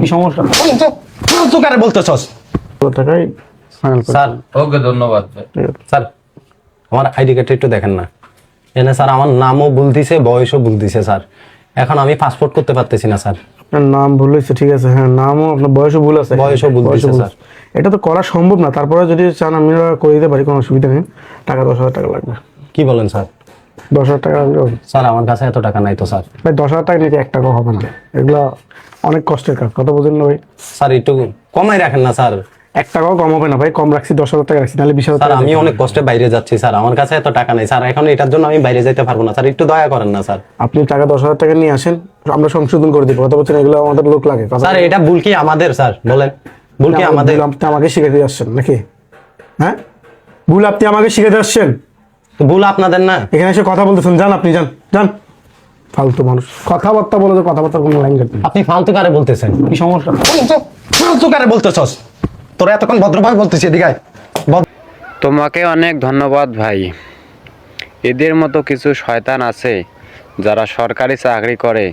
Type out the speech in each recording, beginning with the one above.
কি সমস্যা? তুই কারে বলতেছস? টাকাই ফাইনাল করে। স্যার ওকে ধন্যবাদ ভাই। স্যার আমার আইডি কার্ডটা একটু দেখেন না। এনে স্যার আমার নামও ভুল দিছে, বয়সও ভুল দিছে স্যার। এখন আমি পাসপোর্ট করতে পারতেছি না স্যার। আপনার নাম ভুল হয়েছে, ঠিক আছে, হ্যাঁ, নামও আপনার বয়সও ভুল আছে, বয়সও ভুল দিছে স্যার। এটা তো করা সম্ভব না, তারপরে যদি চান আমি করে দিতে পারি, কোনো অসুবিধা নেই। টাকা 10,000 টাকা লাগবে। কি বলেন স্যার? 10,000 টাকা লাগবে স্যার আমার কাছে এত টাকা নাই তো স্যার। ভাই। 10,000 টাকা নিতে 1 টাকাও হবে না, এগুলো অনেক কষ্টের কাজ, কথা বোঝেন না ভাই? স্যার একটু কমাই রাখেন না স্যার। 1 টাকাও কম হবে না ভাই, কম রাখছি, 10,000 টাকা রাখছি, নাহলে 20,000 স্যার টাকা আমি দিতে অনেক হবে। কষ্টে বাইরে যাচ্ছি স্যার, আমার কাছে এত টাকা নেই স্যার। এখন এটার জন্য আমি বাইরে যেতে পারবো না স্যার, একটু দয়া করেন না স্যার। আপনি টাকা 10,000 টাকা নিয়ে আসেন, আমরা সংশোধন করে দিব, কথা বলছেন, এগুলো আমাদের লোক লাগে। স্যার এটা ভুল কি আমাদের স্যার? বলেন ভুল কি আমাদের? আপনি আমাকে শিখাতে আসছেন নাকি? হ্যাঁ, ভুল আপনি আমাকে শিখাতে আসছেন? ভুল আপনাদের না। এখানে এসে কথা বলতেছেন, যান আপনি, যান যান। ফালতু মানুষ, কথাবার্তা বলে তো কথাবার্তার কোনো লাইন কাটবে। আপনি ফালতু কারে বলতেছেন? কি সমস্যা? ফালতু কারে বলতেছস? তোরা এতক্ষণ ভদ্রভাবে বলতেছি, এদিকে আয়। তোমাকে অনেক ধন্যবাদ ভাই। এদের মতো কিছু শয়তান আছে যারা সরকারি চাকরি করে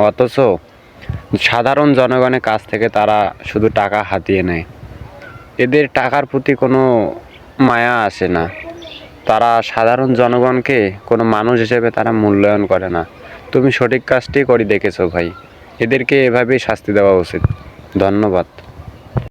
অথচ সাধারণ জনগণের কাছ থেকে তারা শুধু টাকা হাতিয়ে নেয়। এদের টাকার প্রতি কোনো মায়া আসে না। তারা সাধারণ জনগণকে কোনো মানুষ হিসেবে তারা মূল্যায়ন করে না। তুমি সঠিক কাজটি করে দেখেছো ভাই। এদেরকে এভাবেই শাস্তি দেওয়া উচিত। ধন্যবাদ।